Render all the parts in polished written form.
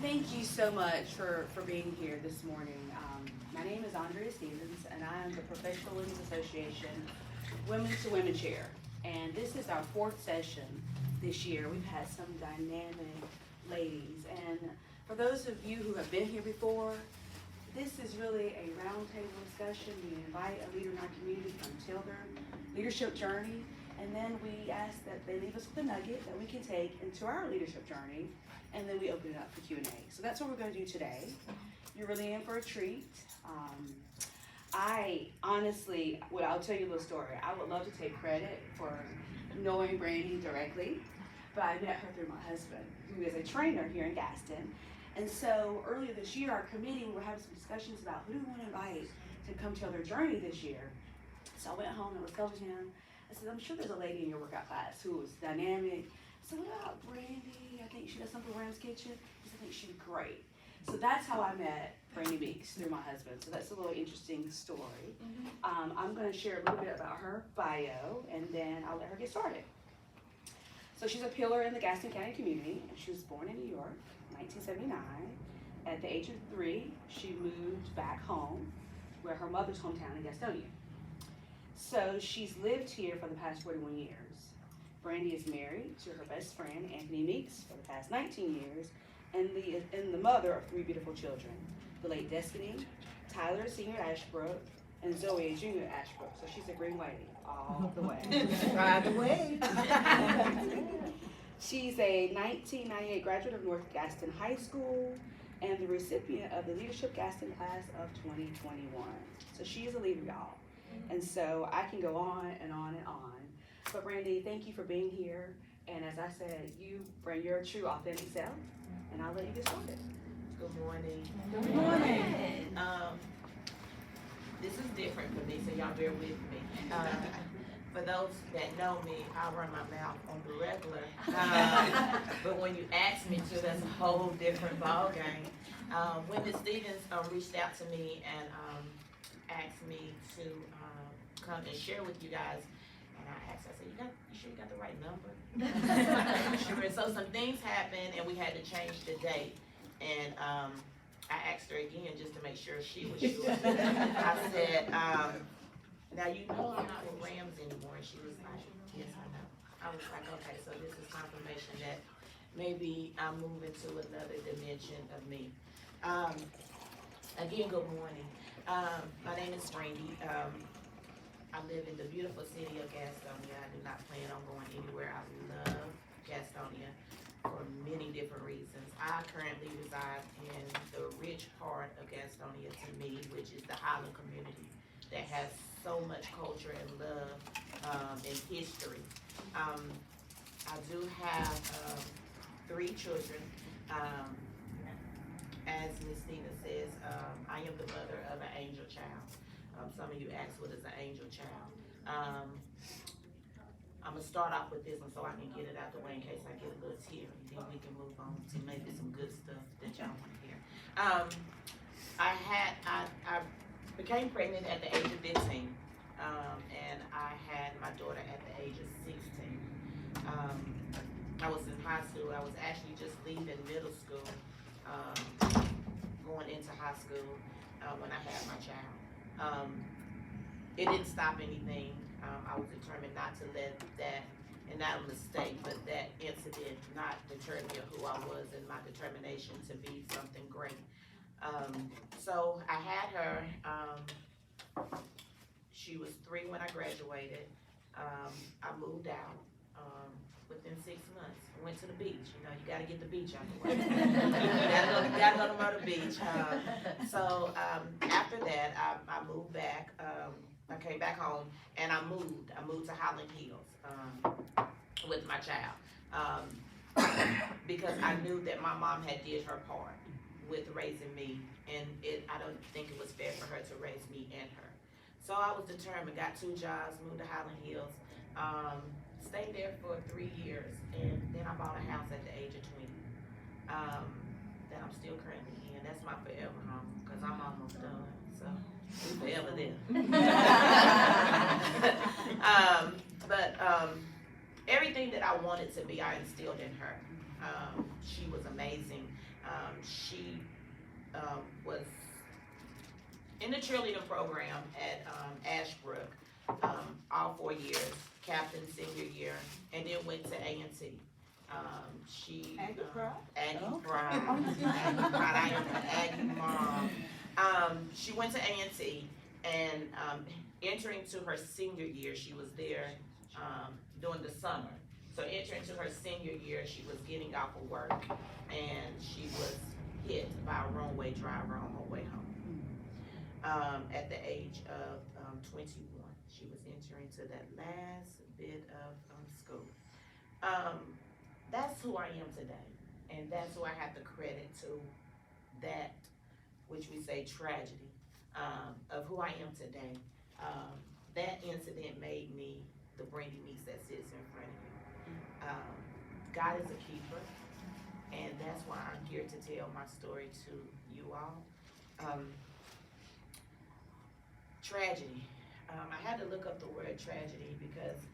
Thank you so much for being here this morning. My name is Andrea Stevens, and I am the Professional Women's Association Women to Women Chair. And this is our fourth session this year. We've had some dynamic ladies. And for those of you who have been here before, this is really a roundtable discussion. We invite a leader in our community to come tell their leadership journey. And then we ask that they leave us with a nugget that we can take into our leadership journey. And then we open it up for Q&A. So that's what we're going to do today. You're really in for a treat. I honestly, I'll tell you a little story. I would love to take credit for knowing Brandie directly, but I met her through my husband, who is a trainer here in Gaston. And so earlier this year, our committee, we were having some discussions about who do we want to invite to come tell their journey this year. So I went home and was telling him, I said, I'm sure there's a lady in your workout class who was dynamic. So what about Brandie? I think she does something around his kitchen. He said, I think she'd be great. So that's how I met Brandie Meeks, through my husband. So that's a little interesting story. I'm going to share a little bit about her bio, and then I'll let her get started. So she's a pillar in the Gaston County community. She was born in New York, 1979. At the age of 3, she moved back home, where her mother's hometown in Gastonia. So she's lived here for the past 41 years. Brandie is married to her best friend, Anthony Meeks, for the past 19 years, and the mother of 3 beautiful children, the late Destiny, Tyler Sr. Ashbrook, and Zoe Jr. Ashbrook. So she's a green lady all the way. Right away. She's a 1998 graduate of North Gaston High School and the recipient of the Leadership Gaston class of 2021. So she is a leader, y'all. And so I can go on and on and on. But Brandie, thank you for being here. And as I said, you bring your true, authentic self, and I'll let you get started. Good morning. Good morning. This is different for me, so y'all bear with me. For those that know me, I run my mouth on the regular. But when you ask me to, that's a whole different ballgame. When Ms. Stevens reached out to me and asked me to come and share with you guys, and I asked, I said, you sure you got the right number? Sure. And so some things happened, and we had to change the date. And I asked her again just to make sure she was sure. I said, now you know I'm not with Rams anymore. And she was like, yes, I know. I was like, okay, so this is confirmation that maybe I'm moving to another dimension of me. Again, good morning. My name is Brandie. I live in the beautiful city of Gastonia. I do not plan on going anywhere. I love Gastonia for many different reasons. I currently reside in the rich part of Gastonia, to me, which is the Highland community that has so much culture and love and history. I do have 3 children. As Ms. Stevens says, I am the mother of an angel child. Some of you asked, what is an angel child? I'm gonna start off with this one so I can get it out the way in case I get a little teary. Then we can move on to maybe some good stuff that y'all want to hear. I became pregnant at the age of 15, and I had my daughter at the age of 16. I was in high school. I was actually just leaving middle school, going into high school when I had my child. It didn't stop anything. I was determined not to let that, and not a mistake, but that incident not deter me of who I was and my determination to be something great. So I had her, she was 3 when I graduated. I moved out within 6 months. I went to the beach. You know, you gotta get the beach out the way. you gotta go to Myrtle Beach. So after that, I moved back. I came back home and I moved. I moved to Highland Hills with my child because I knew that my mom had did her part with raising me, and I don't think it was fair for her to raise me and her. So I was determined, got 2 jobs, moved to Highland Hills, stayed there for 3 years, and then I bought a house at the age of 20 that I'm still currently in. That's my forever home because I'm almost done, so we forever there. But everything that I wanted to be, I instilled in her. She was amazing. She was in the cheerleading program at Ashbrook all 4 years, captain senior year, and then went to A&T. She Aggie Pride? Aggie Okay. Pride. Aggie Pride. I am an Aggie mom. She went to A&T, and entering to her senior year, she was there during the summer. So entering to her senior year, she was getting off of work, and she was hit by a wrong-way driver on her way home. At the age of 21, she was entering to that last bit of school. That's who I am today, and that's who I have to credit to that, which we say tragedy, of who I am today. That incident made me the Brandie Meeks that sits in front of you. God is a keeper, and that's why I'm here to tell my story to you all. Tragedy. I had to look up the word tragedy because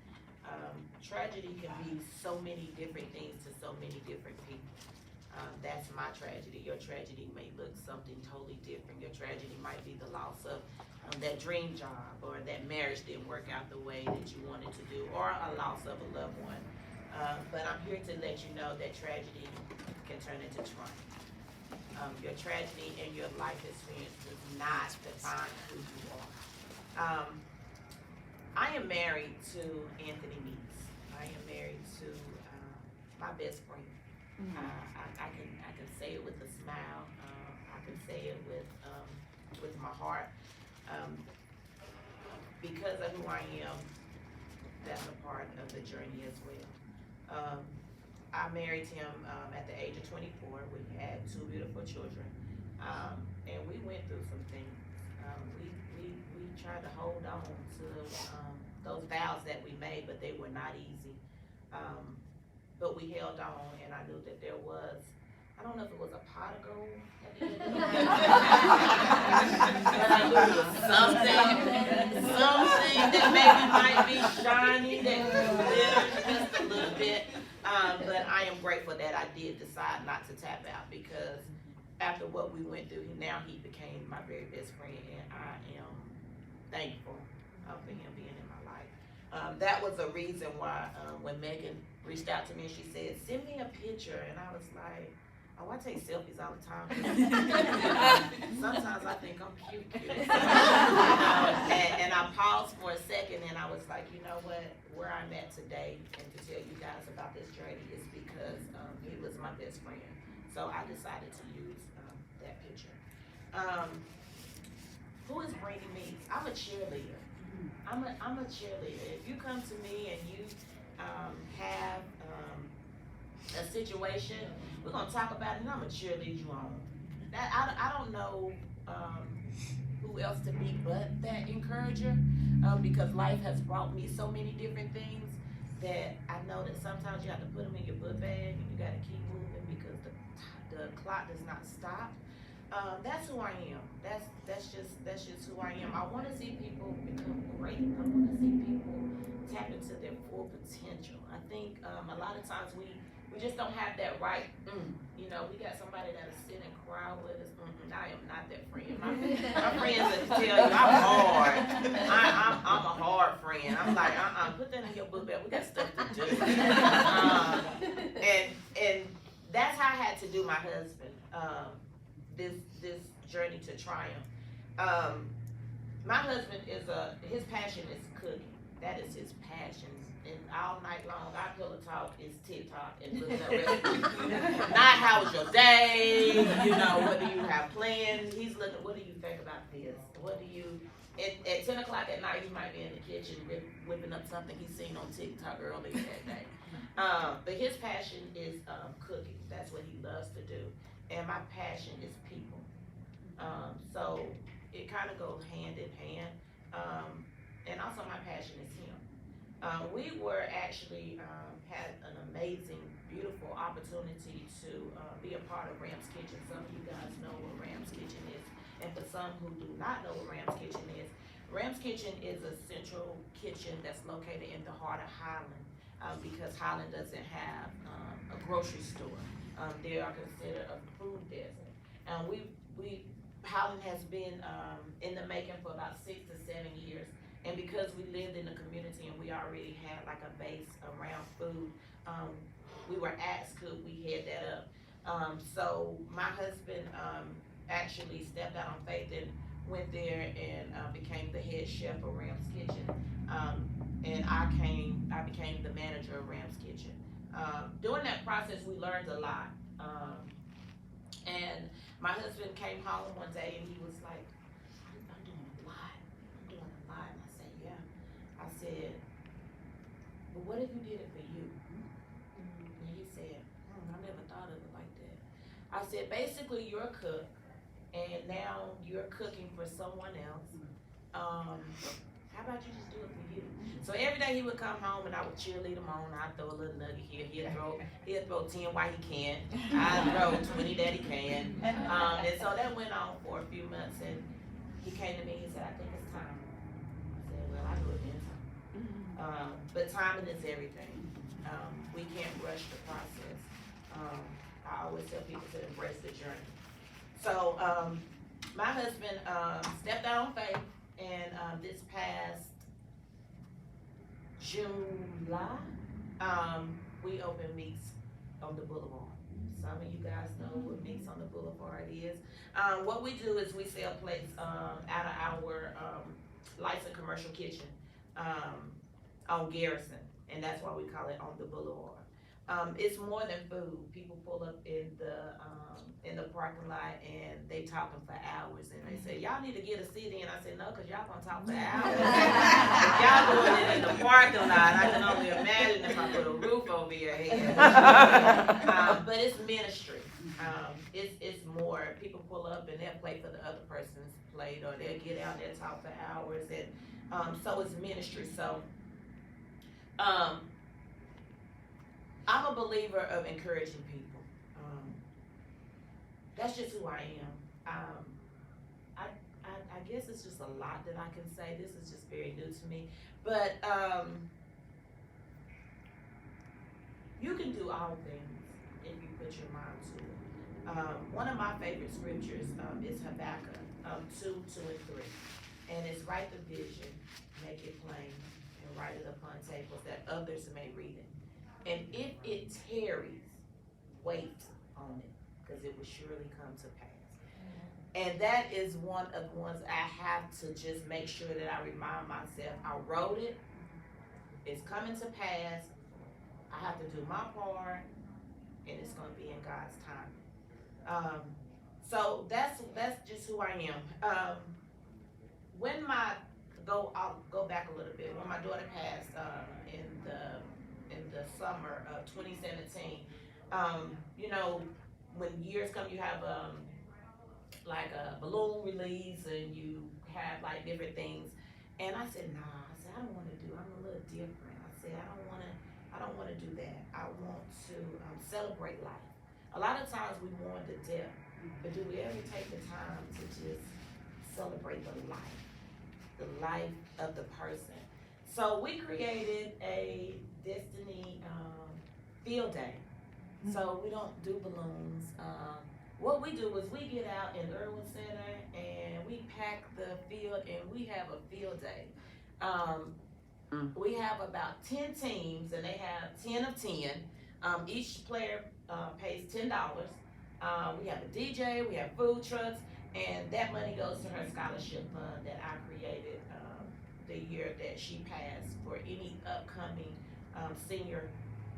tragedy can be so many different things to so many different people. That's my tragedy. Your tragedy may look something totally different. Your tragedy might be the loss of that dream job, or that marriage didn't work out the way that you wanted to do, or a loss of a loved one. But I'm here to let you know that tragedy can turn into triumph. Your tragedy and your life experience does not define who you are. I am married to Anthony Meeks. I am married to my best friend. I can say it with a smile. I can say it with my heart. Because of who I am, that's a part of the journey as well. I married him at the age of 24. We had 2 beautiful children, and we went through some things. We tried to hold on to those vows that we made, but they were not easy. But we held on, and I knew that there was, I don't know if it was a pot of gold at the end of the day, but I knew it was something that maybe might be shiny, that glitters just a little bit. But I am grateful that I did decide not to tap out, because after what we went through, now he became my very best friend, and I am thankful for him being in my life. That was a reason why when Megan reached out to me and she said, "Send me a picture," and I was like, "Oh, I take selfies all the time." Sometimes I think I'm cute. And I paused for a second, and I was like, you know what? Where I'm at today, and to tell you guys about this journey, is because he was my best friend. So I decided to use that picture. Who is Brandie Meeks? I'm a cheerleader. I'm a cheerleader. If you come to me and you have a situation, we're gonna talk about it, and I'm gonna cheerlead you on. That I don't know who else to be but that encourager, because life has brought me so many different things that I know that sometimes you have to put them in your book bag and you gotta keep moving, because the clock does not stop. That's who I am. That's just who I am. I want to see people become great. I want to see people tap into their full potential. I think a lot of times we just don't have that right. You know, we got somebody that'll sit and cry with us. I am not that friend. My friends will tell you I'm hard. I'm a hard friend. I'm like, put that in your book bag. We got stuff to do. And that's how I had to do my husband. This journey to triumph. My husband his passion is cooking. That is his passion. And all night long, our pillow talk is TikTok and looking at recipes. Not how was your day, what do you have planned? He's looking, what do you think about this? What do you, at 10 o'clock at night, he might be in the kitchen whipping up something he's seen on TikTok earlier that day. But his passion is cooking. That's what he loves to do. And my passion is people. So it kind of goes hand in hand. And also my passion is him. We were actually had an amazing, beautiful opportunity to be a part of Ram's Kitchen. Some of you guys know what Ram's Kitchen is. And for some who do not know what Ram's Kitchen is a central kitchen that's located in the heart of Highland, because Highland doesn't have a grocery store. They are considered a food desert. Holland has been in the making for about 6 to 7 years, and because we lived in the community and we already had like a base around food, we were asked could we head that up. So my husband actually stepped out on faith and went there and became the head chef of Ram's Kitchen, and I became the manager of Ram's Kitchen. During that process, we learned a lot. And my husband came home one day and he was like, I'm doing a lot. And I said, yeah. I said, but what if you did it for you? And he said, I never thought of it like that. I said, basically you're a cook and now you're cooking for someone else. How about you just do it for you? So every day he would come home and I would cheerlead him on. I'd throw a little nugget here. He'd throw 10 while he can. I'd throw 20 that he can. And so that went on for a few months and he came to me and he said, I think it's time. I said, well, I do it anytime. But timing is everything. We can't rush the process. I always tell people to embrace the journey. So my husband stepped out on faith, and this past July, we opened Meeks on the Boulevard. Some of you guys know what Meeks on the Boulevard is. What we do is we sell plates out of our licensed commercial kitchen on Garrison, and that's why we call it on the Boulevard. It's more than food. People pull up in the parking lot and they talking for hours and they say, y'all need to get a seat in. I said, no, because y'all gonna talk for hours. If y'all doing it in the parking lot, I can only imagine if I put a roof over your head. But it's ministry. It's more. People pull up and they'll play for the other person's plate, or they'll get out there and talk for hours, and so it's ministry. So I'm a believer of encouraging people. That's just who I am. I guess it's just a lot that I can say. This is just very new to me. But you can do all things if you put your mind to it. One of my favorite scriptures is Habakkuk 2:2 and 3. And it's write the vision, make it plain, and write it upon tables that others may read it. And if it tarries, wait on it, because it will surely come to pass. And that is one of the ones I have to just make sure that I remind myself, I wrote it, it's coming to pass, I have to do my part, and it's going to be in God's time. So that's just who I am. I'll go back a little bit. When my daughter passed in the summer of 2017, when years come, you have like a balloon release and you have like different things. And I said, nah, I don't want to do, I'm a little different. I said, I don't want to do that. I want to celebrate life. A lot of times we mourn the death, but do we ever take the time to just celebrate the life of the person? So we created a Destiny field day. So we don't do balloons. What we do is we get out in Irwin Center and we pack the field and we have a field day. We have about 10 teams and they have 10 of 10. Each player pays $10. We have a DJ, we have food trucks, and that money goes to her scholarship fund that I created the year that she passed for any upcoming senior,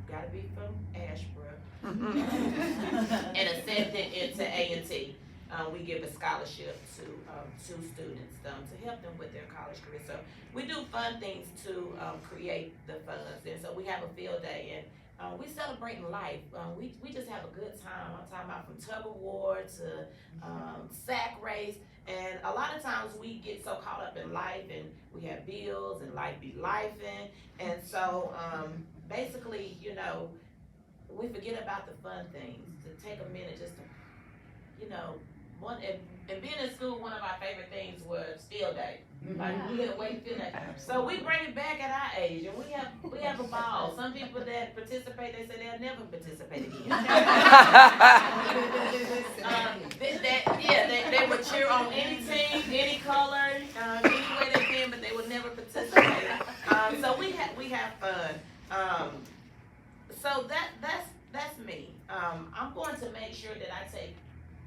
gotta be from Ashbrook, and accepted into A&T. We give a scholarship to two students to help them with their college career. So we do fun things to create the funds, and so we have a field day, and we celebrating life. We just have a good time. I'm talking about from tug of war to sack race, and a lot of times we get so caught up in life, and we have bills, and life be lifing, and so basically, we forget about the fun things. To take a minute just to, and being in school, one of our favorite things was field day. Like we had wait field day. So we bring it back at our age, and we have a ball. Some people that participate, they say they'll never participate again. cheer on any team, any color, any way they can, but they will never participate. So we have fun. So that's me. I'm going to make sure that I take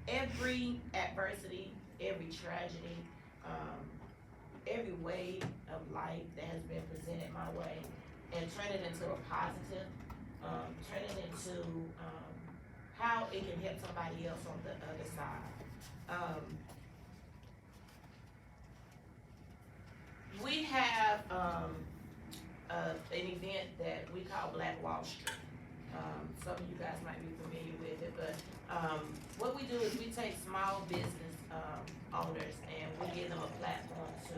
every adversity, every tragedy, every wave of life that has been presented my way, and turn it into a positive. Turn it into how it can help somebody else on the other side. We have an event that we call Black Wall Street. Some of you guys might be familiar with it, but what we do is we take small business owners and we give them a platform to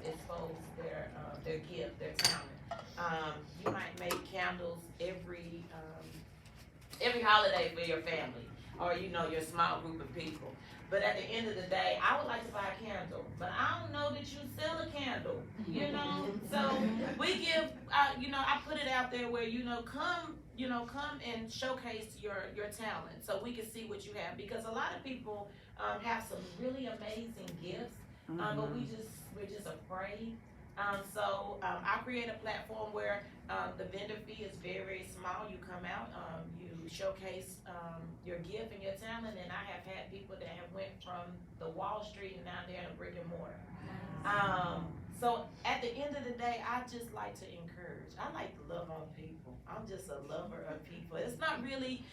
expose their gift, their talent. You might make candles every holiday for your family, or your small group of people. But at the end of the day, I would like to buy a candle, but I don't know that you sell a candle, So we give, I put it out there where, come and showcase your talent so we can see what you have. Because a lot of people have some really amazing gifts, but we're just afraid. So I create a platform where the vendor fee is very small. You come out, you showcase your gift and your talent, and I have had people that have went from the Wall Street and now they're in a brick and mortar. So at the end of the day, I just like to encourage. I like to love on people. I'm just a lover of people. It's not really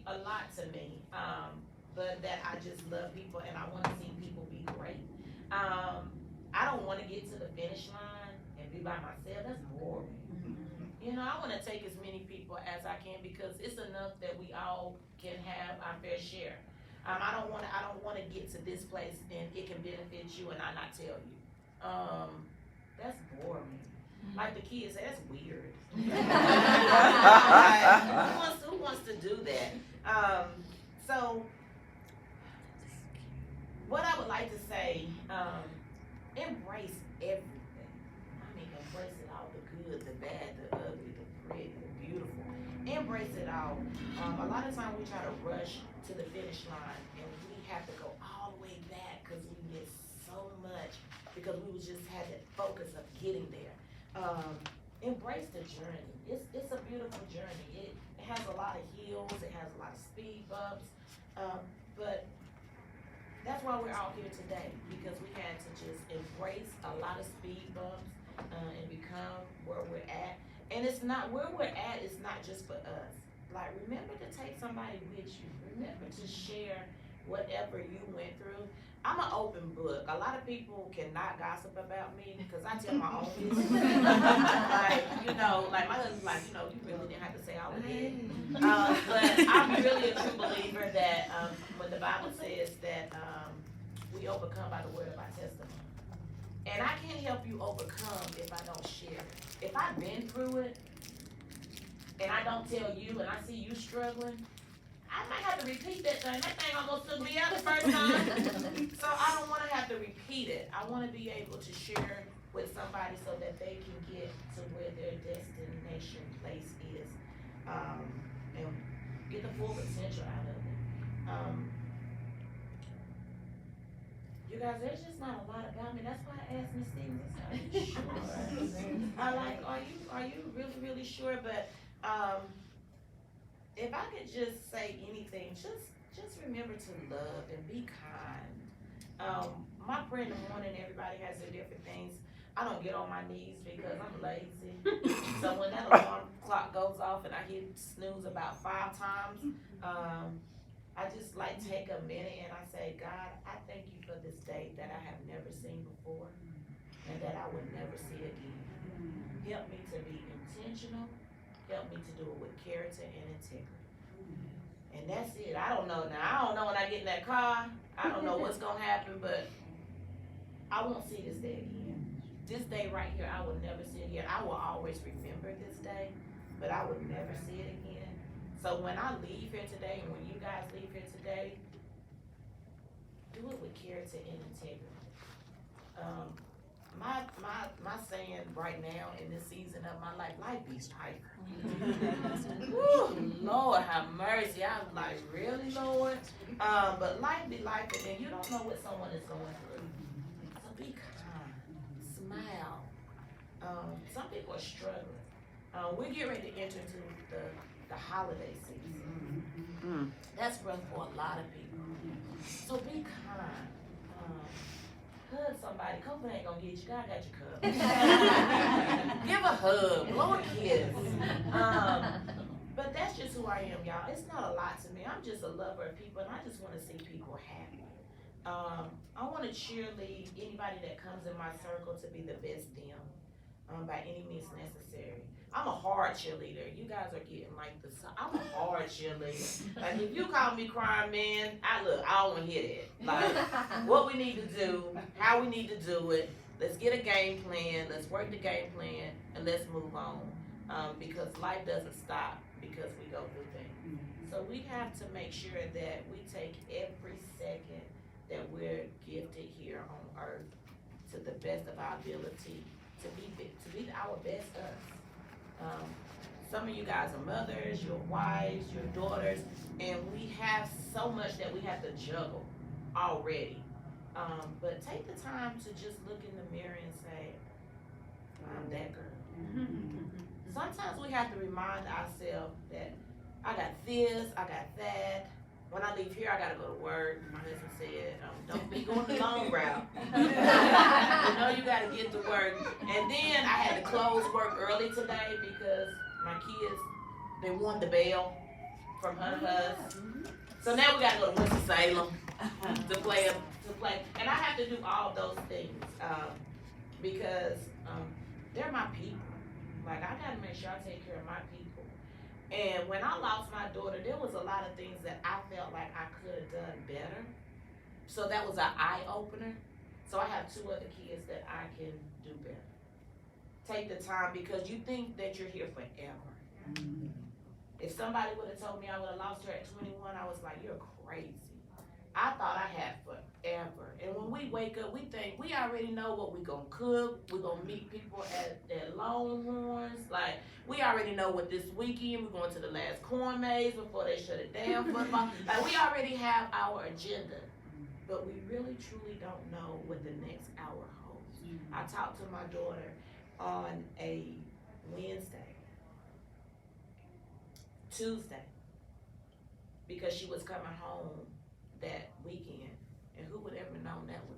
a lot to me, but that I just love people and I want to see people be great. I don't want to get to the finish line and be by myself. That's boring. I want to take as many people as I can because it's enough that we all can have our fair share. I don't want to get to this place and it can benefit you and I not tell you. That's boring. Like the kids say, that's weird. Who wants to do that? So what I would like to say, embrace everything. I mean, embrace it all, the good, the bad, the ugly, the pretty, the beautiful. Embrace it all. A lot of times we try to rush to the finish line and we have to go all the way back because we missed so much because we just had that focus of getting there. Embrace the journey. It's a beautiful journey. It has a lot of hills, it has a lot of speed bumps, but that's why we're out here today, because we had to just embrace a lot of speed bumps and become where we're at. And it's not where we're at. It's not just for us. Like, remember to take somebody with you. Remember to share whatever you went through. I'm an open book. A lot of people cannot gossip about me because I tell my own business. like my husband's like, you really didn't have to say all of it. But I'm really a true believer that when the Bible says that we overcome by the word of our testimony. And I can't help you overcome if I don't share it. If I've been through it and I don't tell you and I see you struggling, I might have to repeat that thing. That thing almost took me out the first time. So I don't want to have to repeat it. I want to be able to share with somebody so that they can get to where their destination place is, and get the full potential out of it. You guys, there's just not a lot about me. That's why I asked Miss Stevens, are you sure? Are you really, really sure? But if I could just say anything, just remember to love and be kind. My prayer in the morning, everybody has their different things. I don't get on my knees because I'm lazy. So when that alarm clock goes off and I hit snooze about 5 times, I just take a minute and I say, God, I thank you for this day that I have never seen before and that I would never see again. Help me to be intentional. Help me to do it with character and integrity. And that's it. I don't know now. I don't know when I get in that car. I don't know what's going to happen, but I won't see this day again. This day right here, I will never see it again. I will always remember this day, but I will never see it again. So when I leave here today, and when you guys leave here today, do it with character and integrity. my saying right now in this season of my life be life. Woo, Lord have mercy. I was like, really, Lord? But life be life, and then you don't know what someone is going through. So be kind, smile. Some people are struggling. We're getting ready to enter into the holiday season. That's rough for a lot of people. So be kind. Hug somebody. COVID ain't gonna get you. God got your cup. Give a hug. Blow a kiss. But that's just who I am, y'all. It's not a lot to me. I'm just a lover of people, and I just want to see people happy. I want to cheerlead anybody that comes in my circle to be the best them, by any means necessary. I'm a hard cheerleader. You guys are getting like this. I'm a hard cheerleader. Like if you call me crying, man, I don't want to hear that. Like what we need to do, how we need to do it. Let's get a game plan. Let's work the game plan, and let's move on. Because life doesn't stop because we go through things. So we have to make sure that we take every second that we're gifted here on earth to the best of our ability to be our best us. Some of you guys are mothers, your wives, your daughters, and we have so much that we have to juggle already. But take the time to just look in the mirror and say, I'm that girl. Sometimes we have to remind ourselves that I got this, I got that. When I leave here, I gotta go to work. My husband said, don't be going the long route. You know you gotta get to work. And then I had to close work early today because my kids, they won the bell from Hunter. So now we gotta go to Winston-Salem to play. And I have to do all those things because they're my people. Like I gotta make sure I take care of my people. And when I lost my daughter, there was a lot of things that I felt like I could have done better. So that was an eye-opener. So I have 2 other kids that I can do better. Take the time because you think that you're here forever. If somebody would have told me I would have lost her at 21, I was like, you're crazy. I thought I had forever. And when we wake up, we think we already know what we're going to cook. We're going to meet people at Longhorns. Like, we already know what this weekend, we're going to the last corn maze before they shut it down. Football. Like, we already have our agenda. But we really, truly don't know what the next hour holds. I talked to my daughter on a Wednesday, Tuesday, because she was coming home that weekend, and who would ever known that was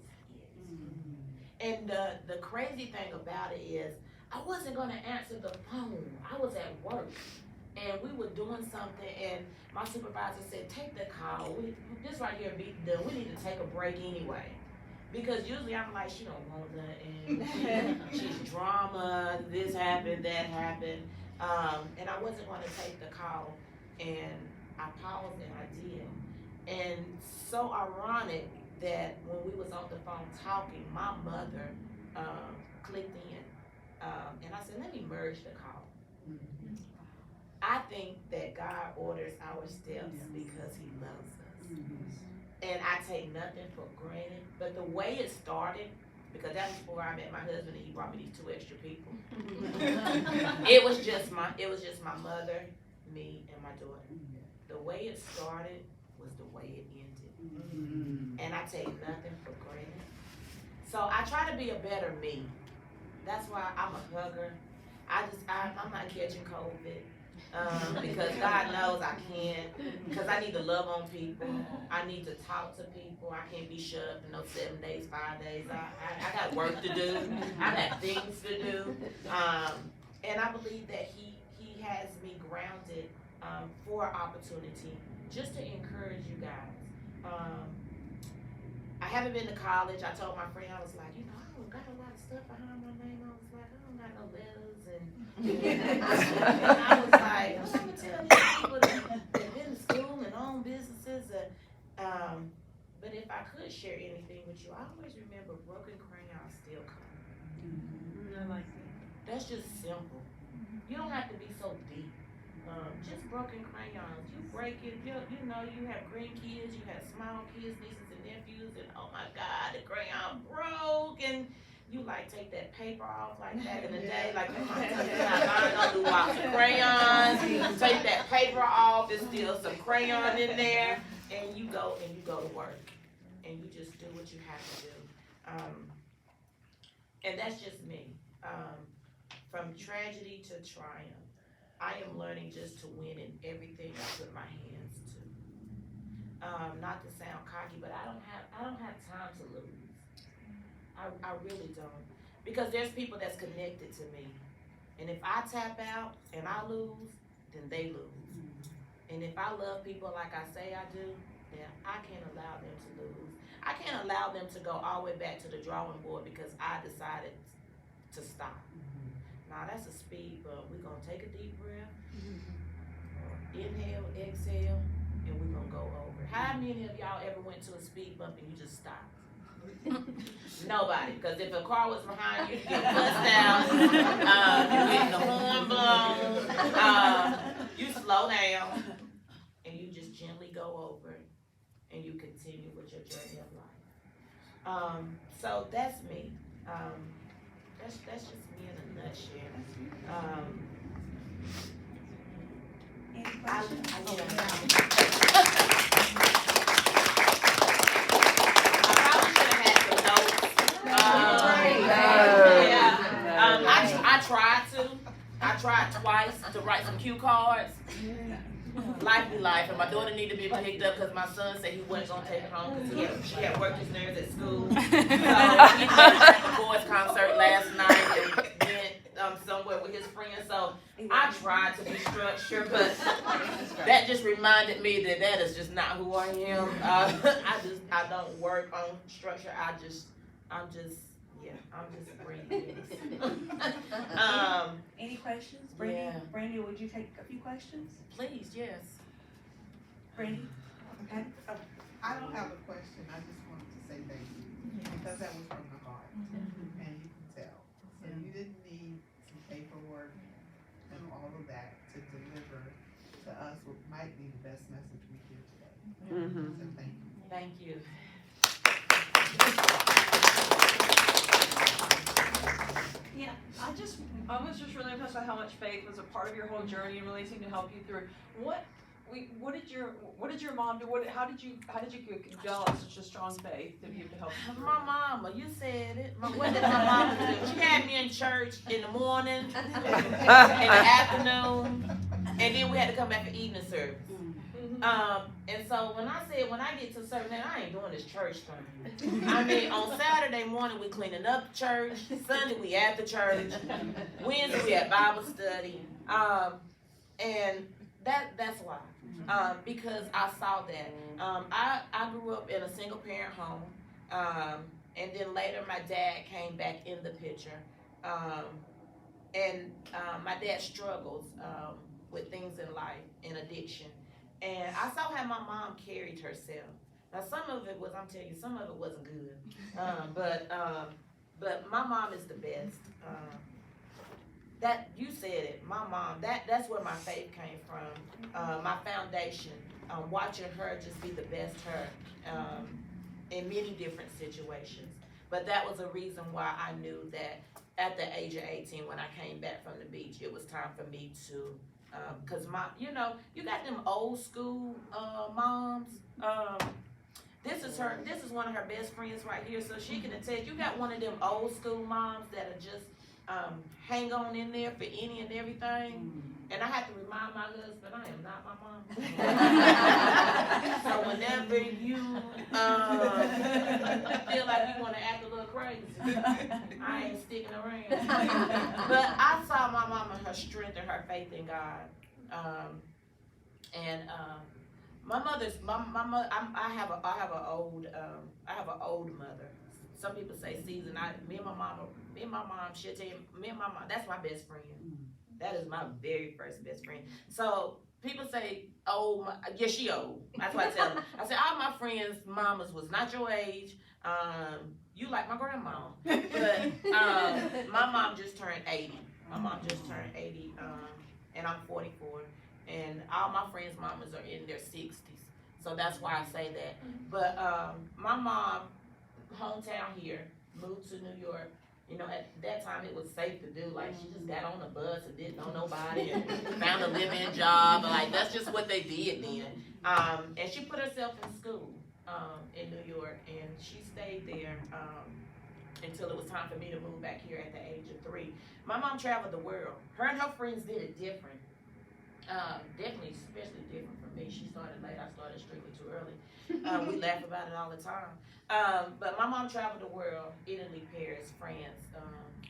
it. And the crazy thing about it is I wasn't gonna answer the phone. I was at work and we were doing something, and my supervisor said, take the call. This right here be done. We need to take a break anyway. Because usually I'm like, she don't want nothing. She's drama, this happened, that happened. And I wasn't gonna take the call, and I paused and I did. And so ironic that when we was on the phone talking, my mother clicked in, and I said, let me merge the call. I think that God orders our steps because he loves us. And I take nothing for granted, but the way it started, because that was before I met my husband and he brought me these 2 extra people. It was just my mother, me, and my daughter. The way it started was the way it ended. And I take nothing for granted. So I try to be a better me. That's why I'm a hugger. I'm not catching COVID. Because God knows I can't. Because I need to love on people. I need to talk to people. I can't be shut up for no 7 days, 5 days. I got work to do. I got things to do. And I believe that he has me grounded for opportunity, just to encourage you guys. I haven't been to college. I told my friend, I was like, I don't got a lot of stuff behind my name. I was like, I don't got no letters. And I was like, let me tell these people that have been to school and own businesses. But if I could share anything with you, I always remember broken crayons still come. I like that. That's just simple. You don't have to be so deep. Just broken crayons. You break it, you have grandkids, you have small kids, nieces and nephews, and oh my God, the crayon broke, and you like take that paper off like back in the day, like you might take out do lots of crayons, take that paper off, there's still some crayon in there, and you go to work, and you just do what you have to do. And that's just me. From tragedy to triumph, I am learning just to win in everything I put my hands to. Not to sound cocky, but I don't have time to lose. I really don't, because there's people that's connected to me, and if I tap out and I lose, then they lose. And if I love people like I say I do, then I can't allow them to lose. I can't allow them to go all the way back to the drawing board because I decided to stop. Now that's a speed bump. We're gonna take a deep breath, inhale, exhale, and we're gonna go over. How many of y'all ever went to a speed bump and you just stopped? Nobody, because if a car was behind you, you get cussed out, you get the horn blown, you slow down, and you just gently go over, and you continue with your journey of life. So that's me. That's just me in a nutshell. Any questions? I tried twice to write some cue cards. Life be life, and my daughter needed to be picked up because my son said he wasn't gonna take her home because she had worked his nerves at school. So he went to the boys' concert last night and went somewhere with his friends. So I tried to be structured, but that just reminded me that is just not who I am. I don't work on structure. I'm just breathing. Any questions? Brandie? Yeah. Brandie, would you take a few questions? Please, yes. Brandie? Okay. I don't have a question. I just wanted to say thank you because that was from the heart, and you can tell. So you didn't need some paperwork and all of that to deliver to us what might be the best message we hear today. So thank you. Thank you. Yeah, I was just really impressed by how much faith was a part of your whole journey and really seemed to help you through. What did your mom do? How did you develop such a strong faith to be able to help you through? My mama, you said it. What did my mama do? She had me in church in the morning, in the afternoon, and then we had to come back for evening service. And so when I get to service, I ain't doing this church thing. I mean, on Saturday morning we cleaning up church. Sunday we at the church. Wednesday we had Bible study. And that's why. Because I saw that. I grew up in a single parent home. And then later my dad came back in the picture. And my dad struggles with things in life and addiction. And I saw how my mom carried herself. Now some of it was, I'm telling you, some of it wasn't good. But my mom is the best. That you said it, my mom. That's where my faith came from. My foundation. Watching her just be the best her in many different situations. But that was a reason why I knew that at the age of 18, when I came back from the beach, it was time for me to. Cause you got them old school moms. This is one of her best friends right here, so she can attest. You got one of them old school moms that are just hang on in there for any and everything. And I have to remind my husband, I am not my mom. So whenever you feel like you want to act a little crazy, I ain't sticking around. But I saw my mama, her strength and her faith in God. My mother's my mother. I have an old mother. Some people say seasoned. Me and my mom. She'll tell you. Me and my mom. That's my best friend. That is my very first best friend. So people say, "Oh, yeah, she old." That's what I tell them. I said, all my friends' mamas was not your age. You like my grandma, but my mom just turned 80. My mom just turned 80, and I'm 44. And all my friends' mamas are in their 60s. So that's why I say that. But my mom, hometown here, moved to New York You know, at that time it was safe to do. Like, she just got on the bus and didn't know nobody and found a living job. Like, that's just what they did then. And she put herself in school in New York, and she stayed there until it was time for me to move back here at the age of 3. My mom traveled the world. Her and her friends did it different. Definitely, especially different from me. She started late. I started strictly too early. We laugh about it all the time. But my mom traveled the world: Italy, Paris, France,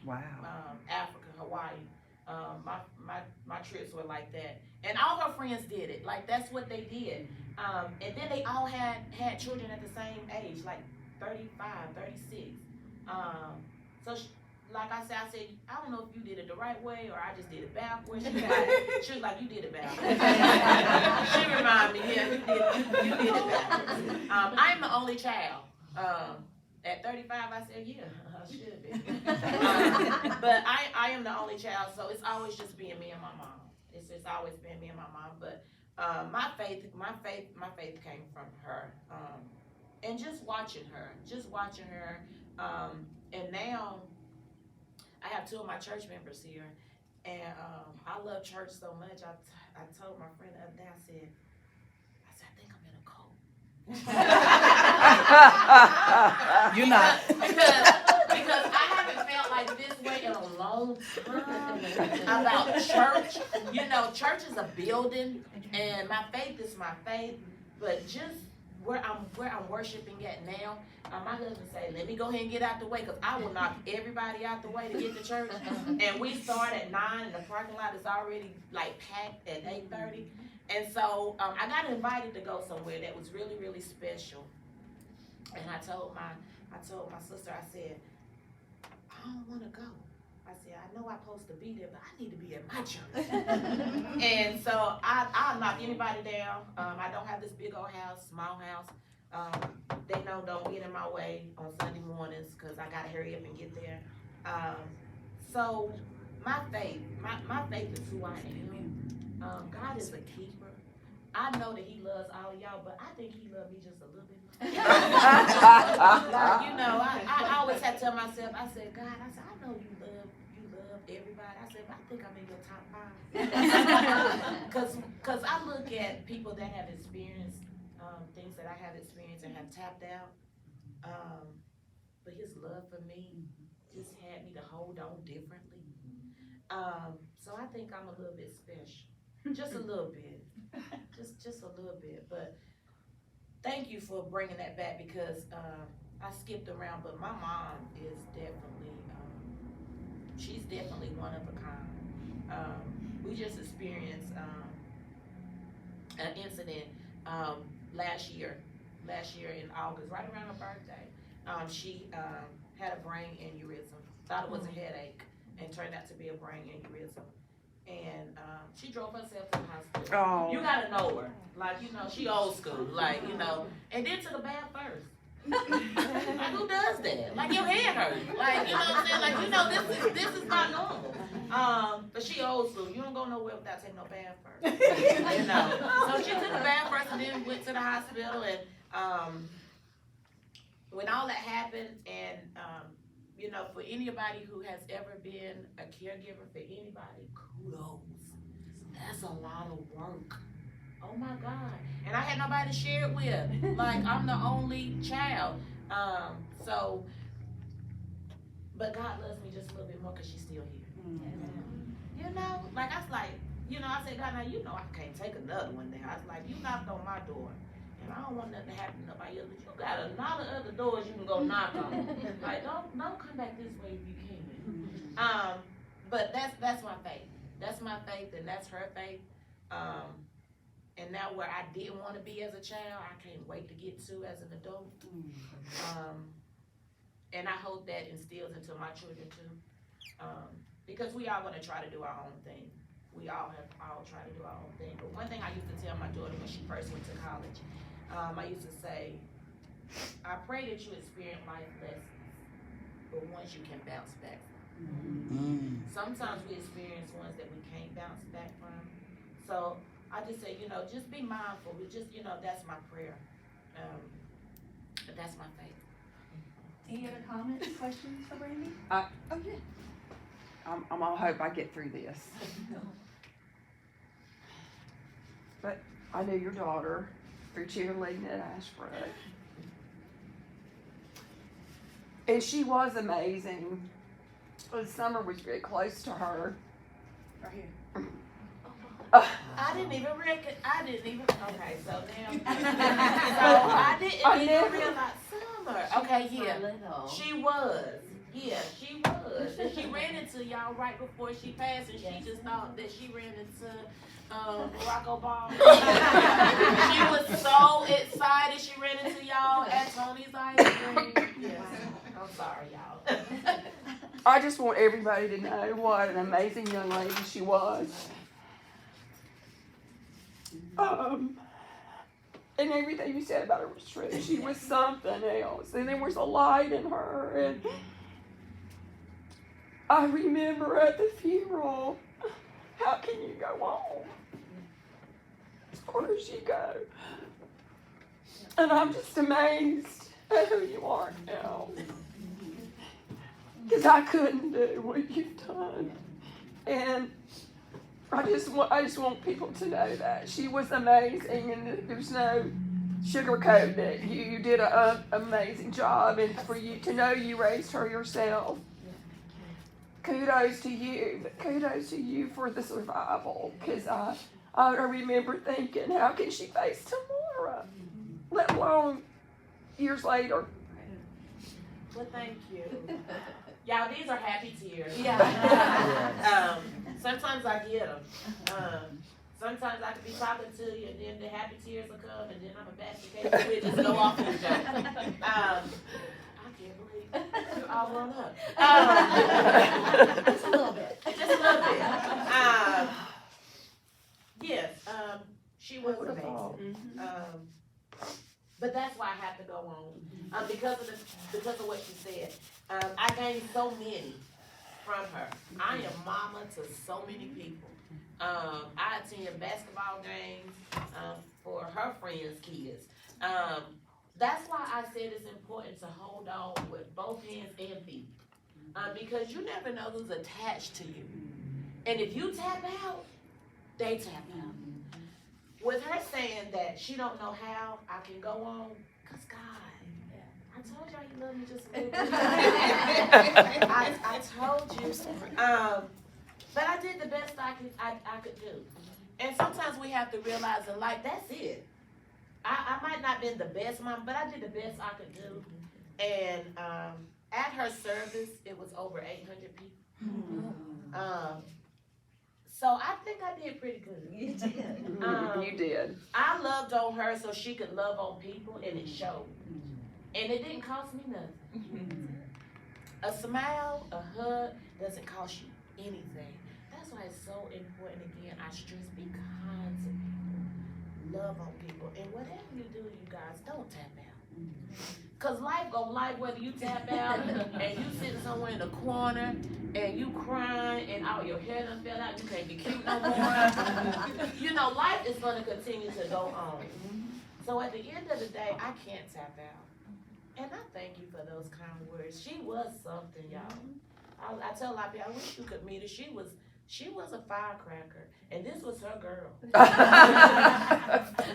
Africa, Hawaii. My trips were like that, and all her friends did it. Like, that's what they did. And then they all had children at the same age, like 35, 36. So like I said, I don't know if you did it the right way or I just did it backwards. She was like, you did it backwards. She reminded me, yeah, you did it backwards. I'm the only child. At 35, I said, yeah, I should have been. But I am the only child, so it's always just been me and my mom. It's just always been me and my mom. But my faith came from her, and just watching her. And now I have 2 of my church members here, and I love church so much. I told my friend the other day, I said, I think I'm in a cult. You're not. Because I haven't felt like this way in a long time about church. You know, church is a building, and my faith is my faith, but just where I'm worshiping at now, my husband say, let me go ahead and get out the way, because I will knock everybody out the way to get to church. And we start at 9, and the parking lot is already like packed at 8:30. And so I got invited to go somewhere that was really, really special. And I told my sister, I said, I don't want to go. I said, I know I'm supposed to be there, but I need to be at my church. And so I'll knock anybody down. I don't have this big old house, small house. They know don't get in my way on Sunday mornings because I got to hurry up and get there. So my faith is who I am. God is a keeper. I know that he loves all of y'all, but I think he loves me just a little bit more. Like, you know, I always have to tell myself, I said, God, I know you love everybody. I said, but I think I'm in your top 5. Because I look at people that have experienced things that I have experienced and have tapped out. But his love for me just had me to hold on differently. So I think I'm a little bit special. Just a little bit. Just a little bit. But thank you for bringing that back, because I skipped around, but my mom is definitely, she's definitely one of a kind. We just experienced an incident last year in August, right around her birthday. She had a brain aneurysm, thought it was a headache, and turned out to be a brain aneurysm. And she drove herself to the hospital. Oh. You gotta know her. Like, you know, she old school. Like, you know, and then to the bath first. Like, who does that? Like, your head hurts. Like, you know what I'm saying? Like, you know, this is not normal. But she old school. You don't go nowhere without taking no bath first. You know. So she took a bath first and then went to the hospital. And when all that happened, and you know, for anybody who has ever been a caregiver for anybody, kudos. That's a lot of work. Oh my God. And I had nobody to share it with. Like, I'm the only child. So, but God loves me just a little bit more because she's still here. You know, like, I was like, you know, I said, God, now you know I can't take another one there. I was like, you knocked on my door. And I don't want nothing to happen to nobody else, but you got a lot of other doors you can go knock on. Like, don't come back this way if you can. But that's my faith. That's my faith, and that's her faith. And now where I didn't want to be as a child, I can't wait to get to as an adult. And I hope that instills into my children too. Because we all want to try to do our own thing. We all try to do our own thing. But one thing I used to tell my daughter when she first went to college, I used to say, I pray that you experience life lessons, but ones you can bounce back from. Sometimes we experience ones that we can't bounce back from. So I just say, you know, just be mindful. Just, you know, that's my prayer. But that's my faith. Any other comments, questions for Brandie? I- Oh, yeah. I'm gonna hope I get through this. But I knew your daughter through cheerleading at Ashford. And she was amazing. The summer was very close to her. Right here. I didn't even, okay, so now, so I didn't even realize Summer. Okay, yeah, she was. Yeah, she was. And she ran into y'all right before she passed, and she just thought that she ran into Barack Obama. She was so excited she ran into y'all at Tony's ice cream. Yes. I'm sorry, y'all. I just want everybody to know what an amazing young lady she was. And everything you said about her was true. She was something else, and there was a light in her. And I remember at the funeral, how can you go on as far as you go? And I'm just amazed at who you are now, because I couldn't do what you've done. And I just want people to know that she was amazing, and there's no sugarcoat that you did an amazing job, and for you to know you raised her yourself. Kudos to you, but kudos to you for the survival, because I remember thinking, how can she face tomorrow, let alone years later. Well, thank you. Y'all, these are happy tears. Yeah. Sometimes I get them. Sometimes I can be talking to you, and then the happy tears will come, and then I'm a basket case with just go off in the joke. I can't believe you're all grown up. Just a little bit. Just a little bit. Yes, she was amazing. But that's why I have to go on, because of what she said. I gained so many from her. I am mama to so many people. I attend basketball games for her friends' kids. That's why I said it's important to hold on with both hands and feet, because you never know who's attached to you. And if you tap out, they tap out. With her saying that she don't know how I can go on, because God, I told y'all you love me just a little bit. I told you. But I did the best I could do. And sometimes we have to realize in life, that's it. I might not have been the best mom, but I did the best I could do. And at her service, it was over 800 people. So I think I did pretty good. You did. You did. I loved on her so she could love on people, and it showed. And it didn't cost me nothing. A smile, a hug doesn't cost you anything. That's why it's so important, again, I stress, be kind to people. Love on people. And whatever you do, you guys, don't tap out. Because life go life whether you tap out and you sitting somewhere in the corner and you crying and all your hair done fell out, you can't be cute no more. You know, life is going to continue to go on. So at the end of the day, I can't tap out. And I thank you for those kind words. She was something, y'all. I tell a lot of people, I wish you could meet her. She was a firecracker, and this was her girl.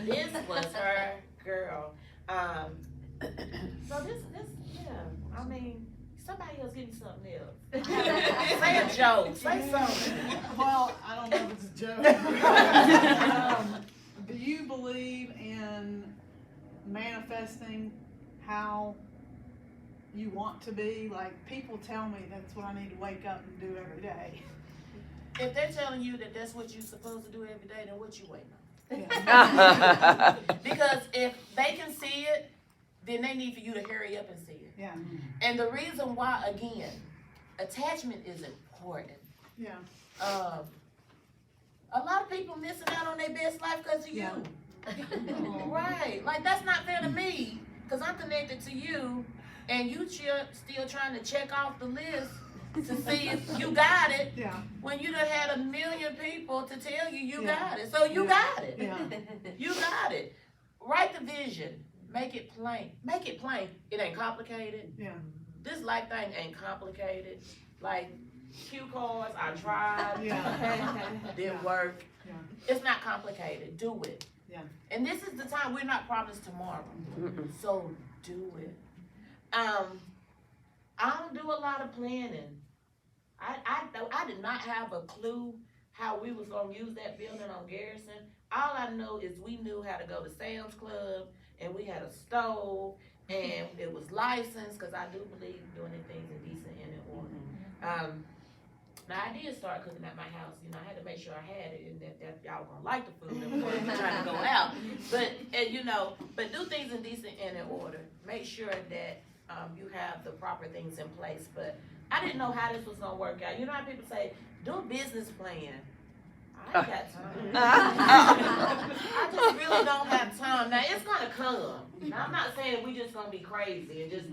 This was her girl. So this, yeah. I mean, somebody else give me something else. Say a joke. Say something. Well, I don't know if it's a joke. Do you believe in manifesting how you want to be? Like, people tell me that's what I need to wake up and do every day. If they're telling you that that's what you're supposed to do every day, then what you waiting on? Yeah. Because if they can see it, then they need for you to hurry up and see it. Yeah. And the reason why, again, attachment is important. Yeah. A lot of people missing out on their best life because of you. Right. Like, that's not fair to me, because I'm connected to you, and you still trying to check off the list to see if you got it, Yeah. when you done had 1 million people to tell you got it. So you got it. Yeah. You got it. Write the vision. make it plain. Make it plain. It ain't complicated. Yeah. This life thing ain't complicated. Like cue cards, I tried. Yeah. Didn't work. Yeah. It's not complicated. Do it. Yeah. And this is the time. We're not promised tomorrow. So do it. I don't do a lot of planning. I did not have a clue how we was gonna use that building on Garrison. All I know is we knew how to go to Sam's Club, and we had a stove, and it was licensed, because I do believe doing things in decent and in order. Now I did start cooking at my house. You know, I had to make sure I had it, and that y'all gonna like the food and we're trying to go out. But but do things in decent and in order. Make sure that you have the proper things in place. But I didn't know how this was gonna work out. You know how people say, do a business plan. I ain't got time. I just really don't have time. Now it's gonna come. Now I'm not saying we just gonna be crazy and just,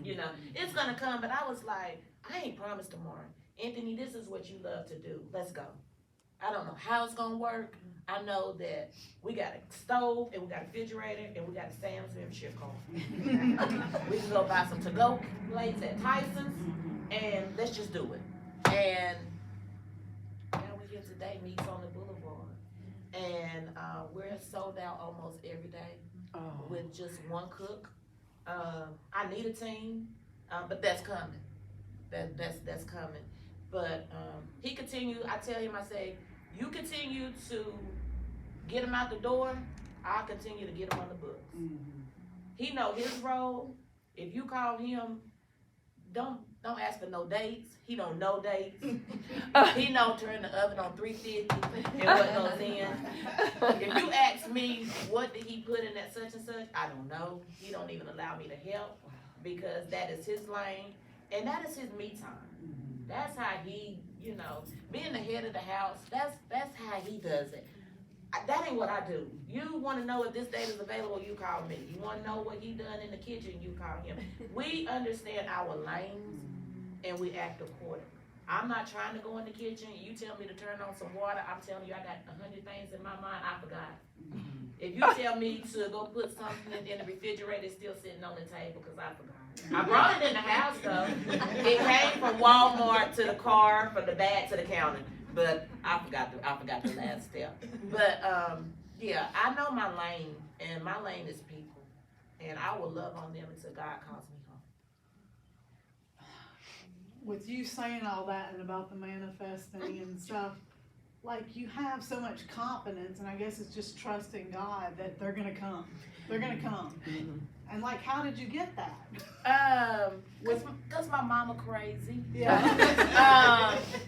it's gonna come, but I was like, I ain't promised tomorrow. Anthony, this is what you love to do. Let's go. I don't know how it's gonna work. I know that we got a stove and we got a refrigerator and we got a Sam's membership card. We can go buy some to-go plates at Tyson's and let's just do it. And now we get today, Meeks on the Boulevard. And we're sold out almost every day with just one cook. I need a team, but that's coming. That's coming. But he continued, I tell him, I say, you continue to get him out the door, I'll continue to get him on the books. He know his role. If you call him, don't ask for no dates. He don't know dates. He know turn the oven on 350 and what goes in. If you ask me what did he put in that such and such, I don't know. He don't even allow me to help because that is his lane and that is his me time. That's how he, being the head of the house, that's how he does it. That ain't what I do. You want to know if this date is available, you call me. You want to know what he done in the kitchen, you call him. We understand our lanes and we act accordingly. I'm not trying to go in the kitchen. You tell me to turn on some water. I'm telling you, I got 100 things in my mind. I forgot. If you tell me to go put something in the refrigerator, it's still sitting on the table because I forgot. I brought it in the house though. It came from Walmart to the car, from the bag to the counter. But I forgot the last step. But yeah, I know my lane, and my lane is people, and I will love on them until God calls me home. With you saying all that and about the manifesting and stuff, like you have so much confidence, and I guess it's just trusting God that they're gonna come. They're gonna come. And like, how did you get that? Cause my mama crazy. Yeah.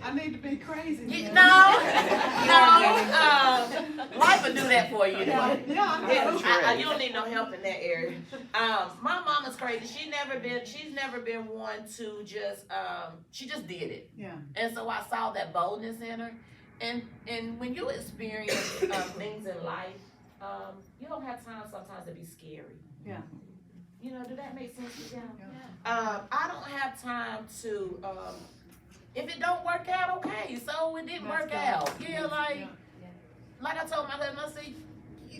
I need to be crazy. Life will do that for you. Yeah. You don't need no help in that area. My mama's crazy. She's never been one to just, she just did it. Yeah. And so I saw that boldness in her. And when you experience things in life, you don't have time sometimes to be scary. Yeah. Do that make sense to you? Yeah. I don't have time to, if it don't work out, okay, so it didn't work out. Yeah, like I told my husband, I said,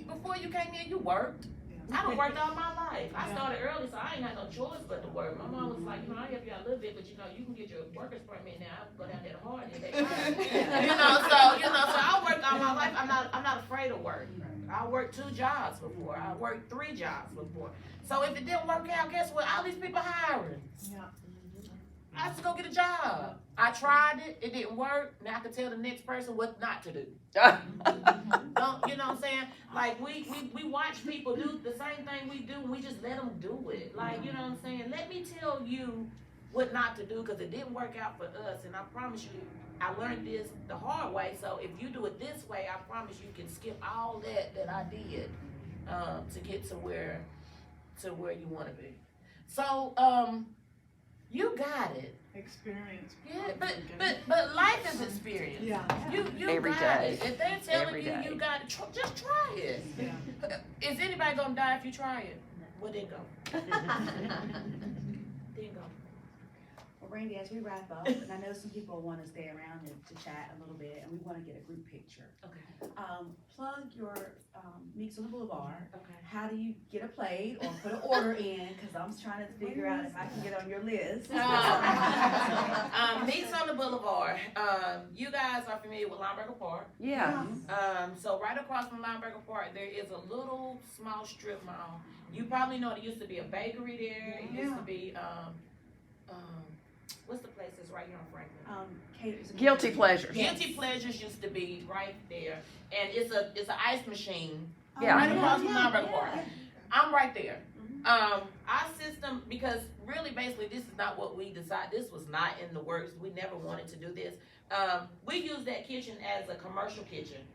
before you came here, you worked. I done worked all my life. I started early, so I ain't had no choice but to work. My mom was like, I'll help you out a little bit, but you can get your worker's permit now. I'll go down there to Hardin. So I worked all my life. I'm not afraid of work. I worked 2 jobs before. I worked 3 jobs before. So if it didn't work out, guess what? All these people hiring. Yeah. I have to go get a job. I tried it. It didn't work. Now I can tell the next person what not to do. You know what I'm saying? Like we watch people do the same thing we do, and we just let them do it. Like, you know what I'm saying? Let me tell you what not to do because it didn't work out for us. And I promise you, I learned this the hard way. So if you do it this way, I promise you can skip all that I did to get to where you want to be. So you got it. Experience. Yeah, but life is experience. Yeah. You Every got day. it. If they're telling Every you day. you got it, just try it. Yeah. Is anybody gonna die if you try it? Well, then go. Then go. Well, Brandie, as we wrap up, and I know some people want to stay around to chat a little bit, and we want to get a group picture. Okay. Plug your Meeks on the Boulevard. Okay. How do you get a plate or put an order in? Because I'm trying to figure out if I can get on your list. Meeks on the Boulevard. You guys are familiar with Lineberger Park. Yeah. So right across from Lineberger Park, there is a little small strip mall. You probably know there used to be a bakery there. It used to be what's the place that's right here on Franklin? Guilty pleasures. Guilty Pleasures used to be right there, and it's an ice machine Yeah. right across from Lineberger Park. I'm right there. Our system, because really basically this is not what we decided. This was not in the works. We never wanted to do this. We use that kitchen as a commercial kitchen,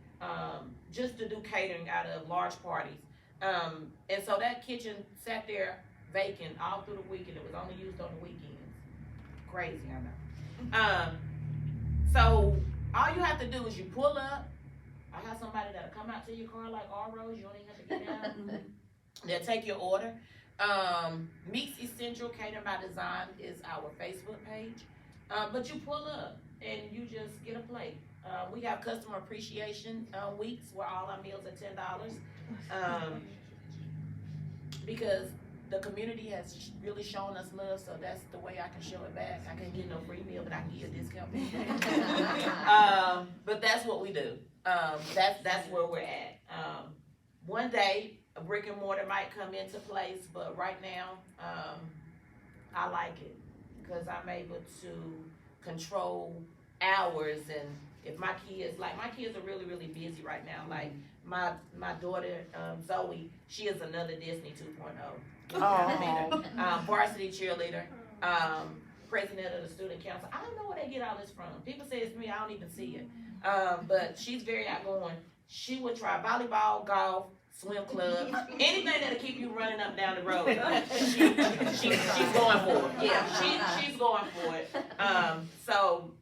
just to do catering out of large parties. And so that kitchen sat there vacant all through the week, and it was only used on the weekends. Crazy, I know. So all you have to do is you pull up. I have somebody that'll come out to your car like R-Rose. You don't even have to get out. They'll take your order. Meeks Essential Catering by Design is our Facebook page. But you pull up and you just get a plate. We have customer appreciation weeks where all our meals are $10. Because the community has really shown us love, so that's the way I can show it back. I can't get no free meal, but I can get a discount. But that's what we do. That's where we're at. One day, a brick and mortar might come into place, but right now, I like it because I'm able to control hours. And if my kids are really, really busy right now. Like my daughter, Zoe, she is another Disney 2.0. Varsity cheerleader, president of the student council. I don't know where they get all this from. People say it's me, I don't even see it. But she's very outgoing. She would try volleyball, golf, swim club, anything that'll keep you running up down the road. She's going for it. Yeah, she's going for it. So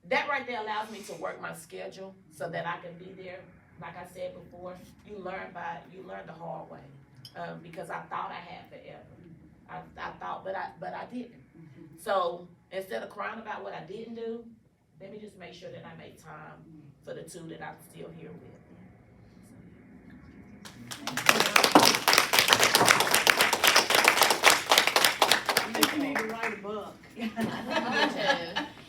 that right there allows me to work my schedule so that I can be there. Like I said before, you learn the hard way. Because I thought I had forever. I thought, but I didn't. So instead of crying about what I didn't do, let me just make sure that I make time for the two that I'm still here with. I think you need to write a book.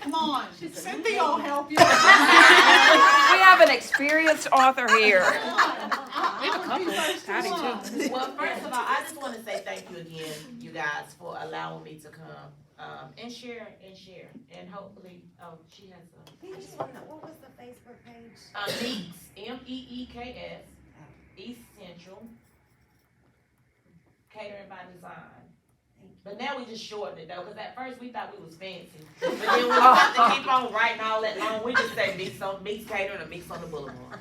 Come on, Cynthia will help you. We have an experienced author here. Well, first of all, I just want to say thank you again, you guys, for allowing me to come and share. And hopefully, she has some. I just want to know, what was the Facebook page? Meeks, MEEKS, Essential, Catering by Design. But now we just shortened it though, because at first we thought we was fancy. But then we got to keep on writing all that long. We just say Meeks Catering or Meeks on the Boulevard.